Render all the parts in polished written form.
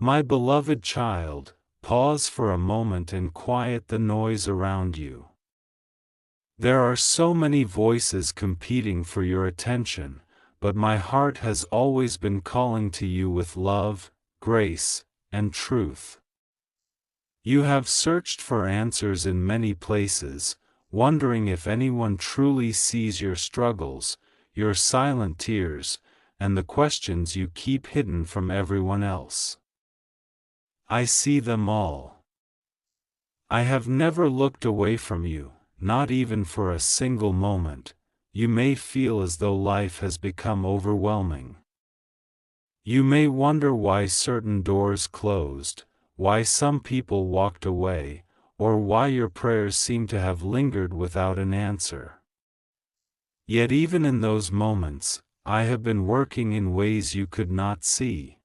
My beloved child, pause for a moment and quiet the noise around you. There are so many voices competing for your attention, but my heart has always been calling to you with love, grace, and truth. You have searched for answers in many places, wondering if anyone truly sees your struggles, your silent tears, and the questions you keep hidden from everyone else. I see them all. I have never looked away from you, not even for a single moment. You may feel as though life has become overwhelming. You may wonder why certain doors closed, why some people walked away, or why your prayers seem to have lingered without an answer. Yet even in those moments, I have been working in ways you could not see.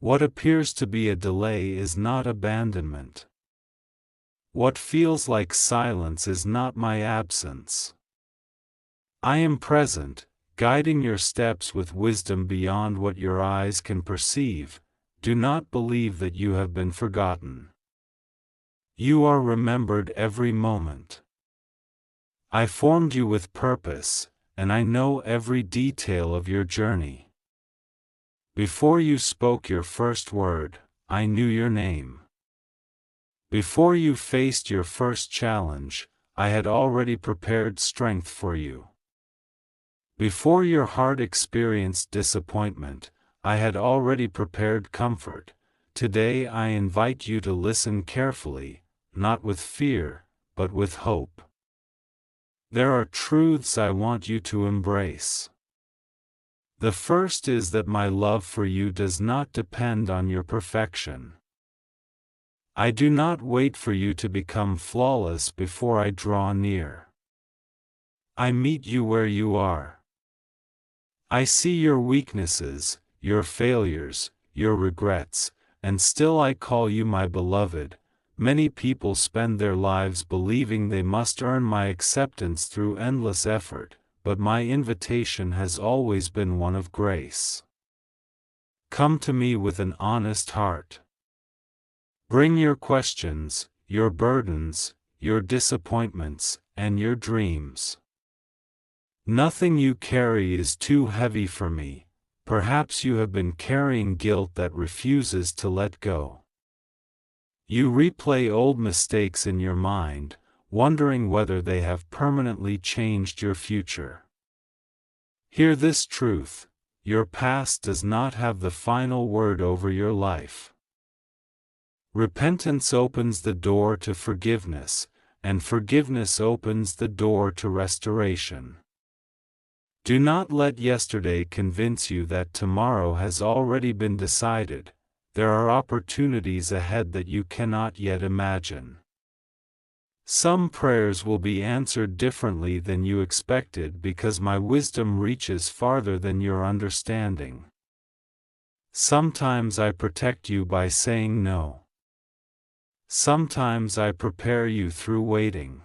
What appears to be a delay is not abandonment. What feels like silence is not my absence. I am present, guiding your steps with wisdom beyond what your eyes can perceive. Do not believe that you have been forgotten. You are remembered every moment. I formed you with purpose, and I know every detail of your journey. Before you spoke your first word, I knew your name. Before you faced your first challenge, I had already prepared strength for you. Before your heart experienced disappointment, I had already prepared comfort. Today I invite you to listen carefully, not with fear, but with hope. There are truths I want you to embrace. The first is that my love for you does not depend on your perfection. I do not wait for you to become flawless before I draw near. I meet you where you are. I see your weaknesses, your failures, your regrets, and still I call you my beloved. Many people spend their lives believing they must earn my acceptance through endless effort, but my invitation has always been one of grace. Come to me with an honest heart. Bring your questions, your burdens, your disappointments, and your dreams. Nothing you carry is too heavy for me. Perhaps you have been carrying guilt that refuses to let go. You replay old mistakes in your mind, wondering whether they have permanently changed your future. Hear this truth: your past does not have the final word over your life. Repentance opens the door to forgiveness, and forgiveness opens the door to restoration. Do not let yesterday convince you that tomorrow has already been decided. There are opportunities ahead that you cannot yet imagine. Some prayers will be answered differently than you expected because my wisdom reaches farther than your understanding. Sometimes I protect you by saying no. Sometimes I prepare you through waiting.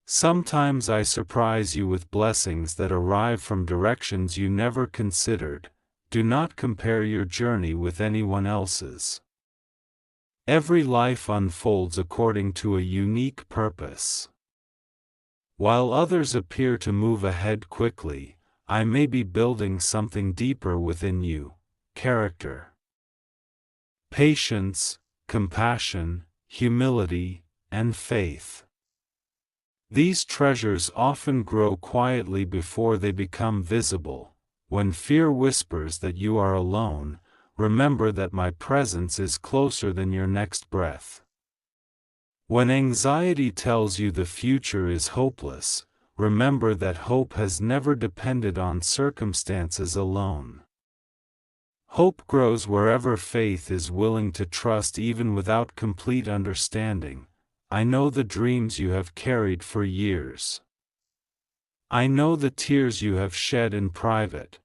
Sometimes I surprise you with blessings that arrive from directions you never considered. Do not compare your journey with anyone else's. Every life unfolds according to a unique purpose. While others appear to move ahead quickly, I may be building something deeper within you: character, patience, compassion, humility, and faith. These treasures often grow quietly before they become visible. When fear whispers that you are alone, remember that my presence is closer than your next breath. When anxiety tells you the future is hopeless, remember that hope has never depended on circumstances alone. Hope grows wherever faith is willing to trust even without complete understanding. I know the dreams you have carried for years. I know the tears you have shed in private.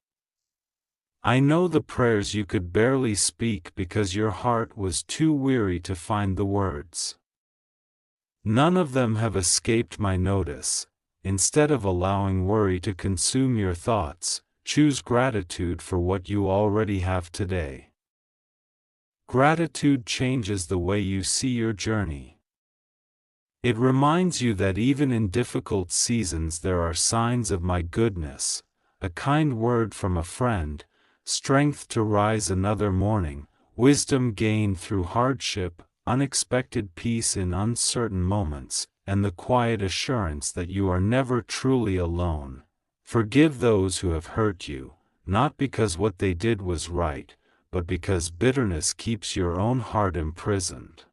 I know the prayers you could barely speak because your heart was too weary to find the words. None of them have escaped my notice. Instead of allowing worry to consume your thoughts, choose gratitude for what you already have today. Gratitude changes the way you see your journey. It reminds you that even in difficult seasons there are signs of my goodness, a kind word from a friend, strength to rise another morning, wisdom gained through hardship, unexpected peace in uncertain moments, and the quiet assurance that you are never truly alone. Forgive those who have hurt you, not because what they did was right, but because bitterness keeps your own heart imprisoned.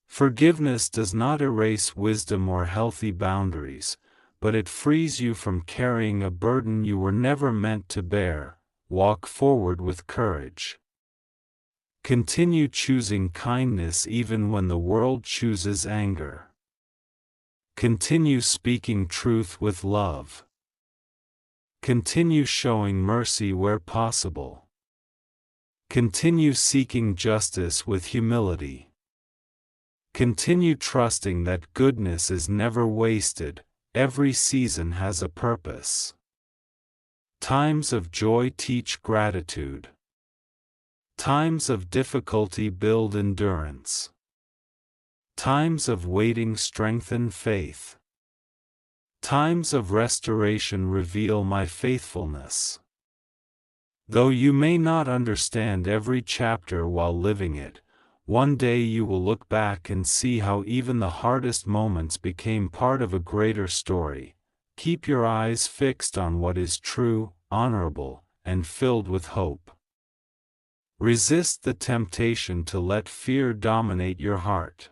Forgiveness does not erase wisdom or healthy boundaries, but it frees you from carrying a burden you were never meant to bear. Walk forward with courage. Continue choosing kindness even when the world chooses anger. Continue speaking truth with love. Continue showing mercy where possible. Continue seeking justice with humility. Continue trusting that goodness is never wasted. Every season has a purpose. Times of joy teach gratitude. Times of difficulty build endurance. Times of waiting strengthen faith. Times of restoration reveal my faithfulness. Though you may not understand every chapter while living it, one day you will look back and see how even the hardest moments became part of a greater story. Keep your eyes fixed on what is true, honorable, and filled with hope. Resist the temptation to let fear dominate your heart.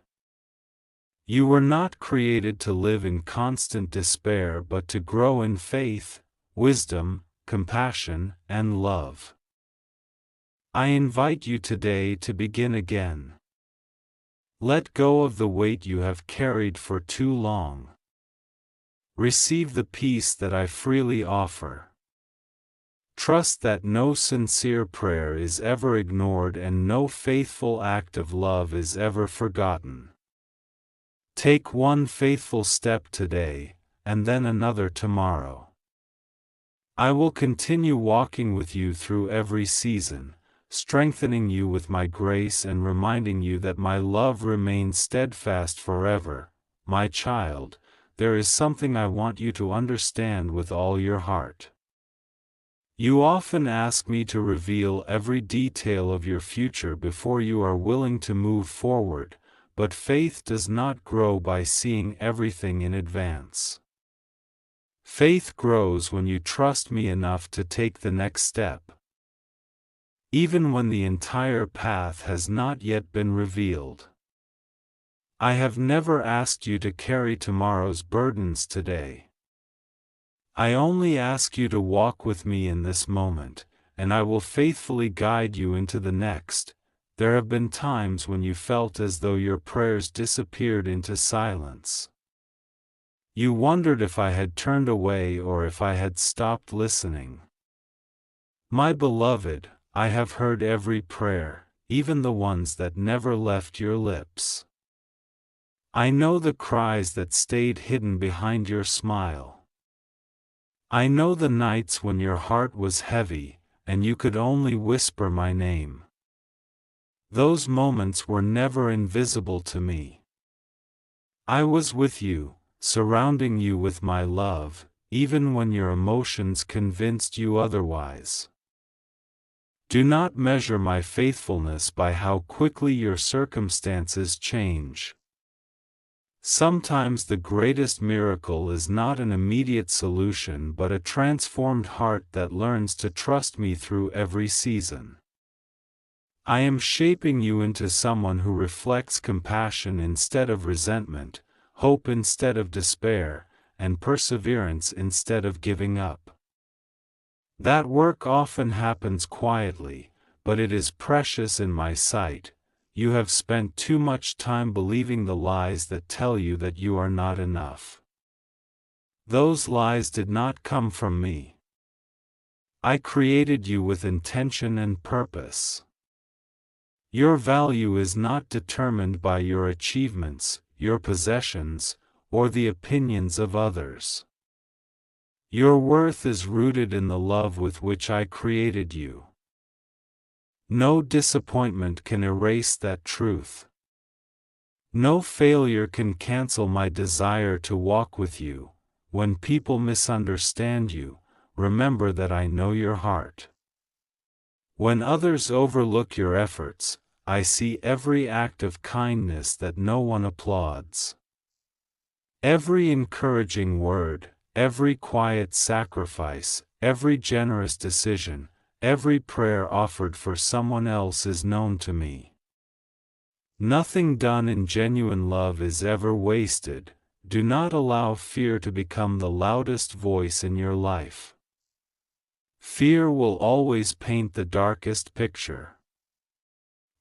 You were not created to live in constant despair but to grow in faith, wisdom, compassion, and love. I invite you today to begin again. Let go of the weight you have carried for too long. Receive the peace that I freely offer. Trust that no sincere prayer is ever ignored and no faithful act of love is ever forgotten. Take one faithful step today, and then another tomorrow. I will continue walking with you through every season, strengthening you with my grace and reminding you that my love remains steadfast forever. My child, there is something I want you to understand with all your heart. You often ask me to reveal every detail of your future before you are willing to move forward, but faith does not grow by seeing everything in advance. Faith grows when you trust me enough to take the next step. Even when the entire path has not yet been revealed. I have never asked you to carry tomorrow's burdens today. I only ask you to walk with me in this moment, and I will faithfully guide you into the next. There have been times when you felt as though your prayers disappeared into silence. You wondered if I had turned away or if I had stopped listening. My beloved, I have heard every prayer, even the ones that never left your lips. I know the cries that stayed hidden behind your smile. I know the nights when your heart was heavy, and you could only whisper my name. Those moments were never invisible to me. I was with you, surrounding you with my love, even when your emotions convinced you otherwise. Do not measure my faithfulness by how quickly your circumstances change. Sometimes the greatest miracle is not an immediate solution but a transformed heart that learns to trust me through every season. I am shaping you into someone who reflects compassion instead of resentment, hope instead of despair, and perseverance instead of giving up. That work often happens quietly, but it is precious in my sight. You have spent too much time believing the lies that tell you that you are not enough. Those lies did not come from me. I created you with intention and purpose. Your value is not determined by your achievements, your possessions, or the opinions of others. Your worth is rooted in the love with which I created you. No disappointment can erase that truth. No failure can cancel my desire to walk with you. When people misunderstand you, remember that I know your heart. When others overlook your efforts, I see every act of kindness that no one applauds. Every encouraging word, every quiet sacrifice, every generous decision, every prayer offered for someone else is known to me. Nothing done in genuine love is ever wasted. Do not allow fear to become the loudest voice in your life. Fear will always paint the darkest picture.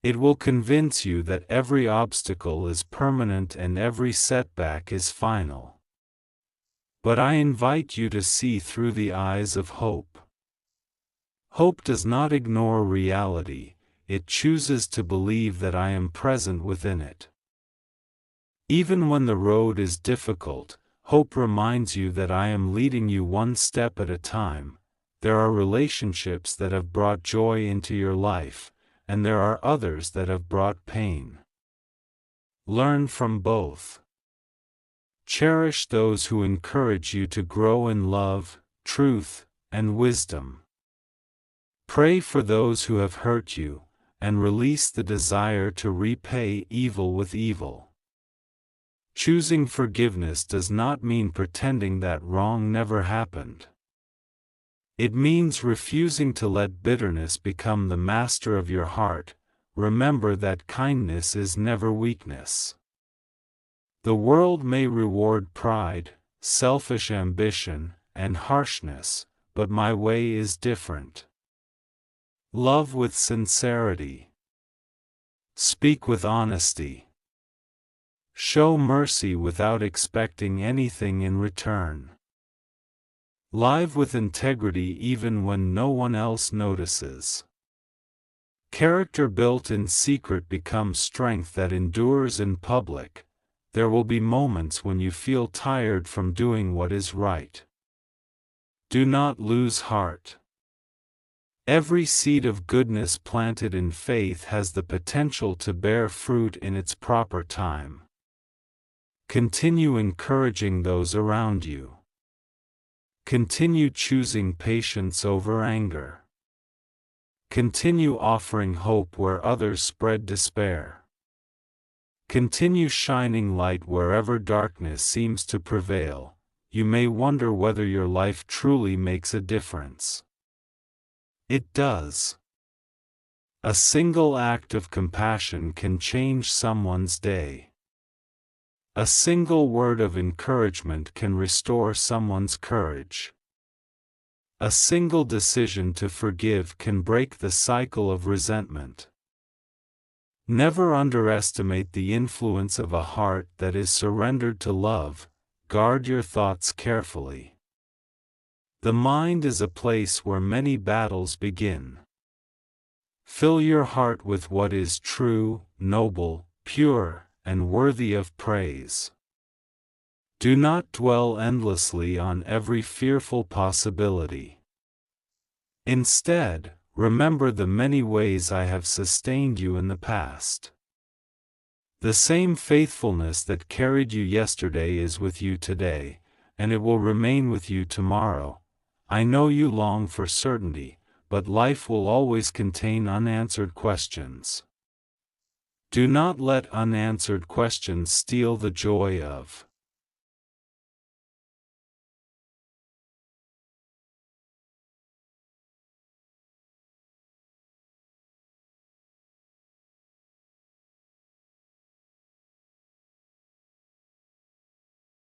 It will convince you that every obstacle is permanent and every setback is final. But I invite you to see through the eyes of hope. Hope does not ignore reality, it chooses to believe that I am present within it. Even when the road is difficult, hope reminds you that I am leading you one step at a time. There are relationships that have brought joy into your life, and there are others that have brought pain. Learn from both. Cherish those who encourage you to grow in love, truth, and wisdom. Pray for those who have hurt you, and release the desire to repay evil with evil. Choosing forgiveness does not mean pretending that wrong never happened. It means refusing to let bitterness become the master of your heart. Remember that kindness is never weakness. The world may reward pride, selfish ambition, and harshness, but my way is different. Love with sincerity. Speak with honesty. Show mercy without expecting anything in return. Live with integrity even when no one else notices. Character built in secret becomes strength that endures in public. There will be moments when you feel tired from doing what is right. Do not lose heart. Every seed of goodness planted in faith has the potential to bear fruit in its proper time. Continue encouraging those around you. Continue choosing patience over anger. Continue offering hope where others spread despair. Continue shining light wherever darkness seems to prevail. You may wonder whether your life truly makes a difference. It does. A single act of compassion can change someone's day. A single word of encouragement can restore someone's courage. A single decision to forgive can break the cycle of resentment. Never underestimate the influence of a heart that is surrendered to love. Guard your thoughts carefully. The mind is a place where many battles begin. Fill your heart with what is true, noble, pure, and worthy of praise. Do not dwell endlessly on every fearful possibility. Instead, remember the many ways I have sustained you in the past. The same faithfulness that carried you yesterday is with you today, and it will remain with you tomorrow. I know you long for certainty, but life will always contain unanswered questions. Do not let unanswered questions steal the joy of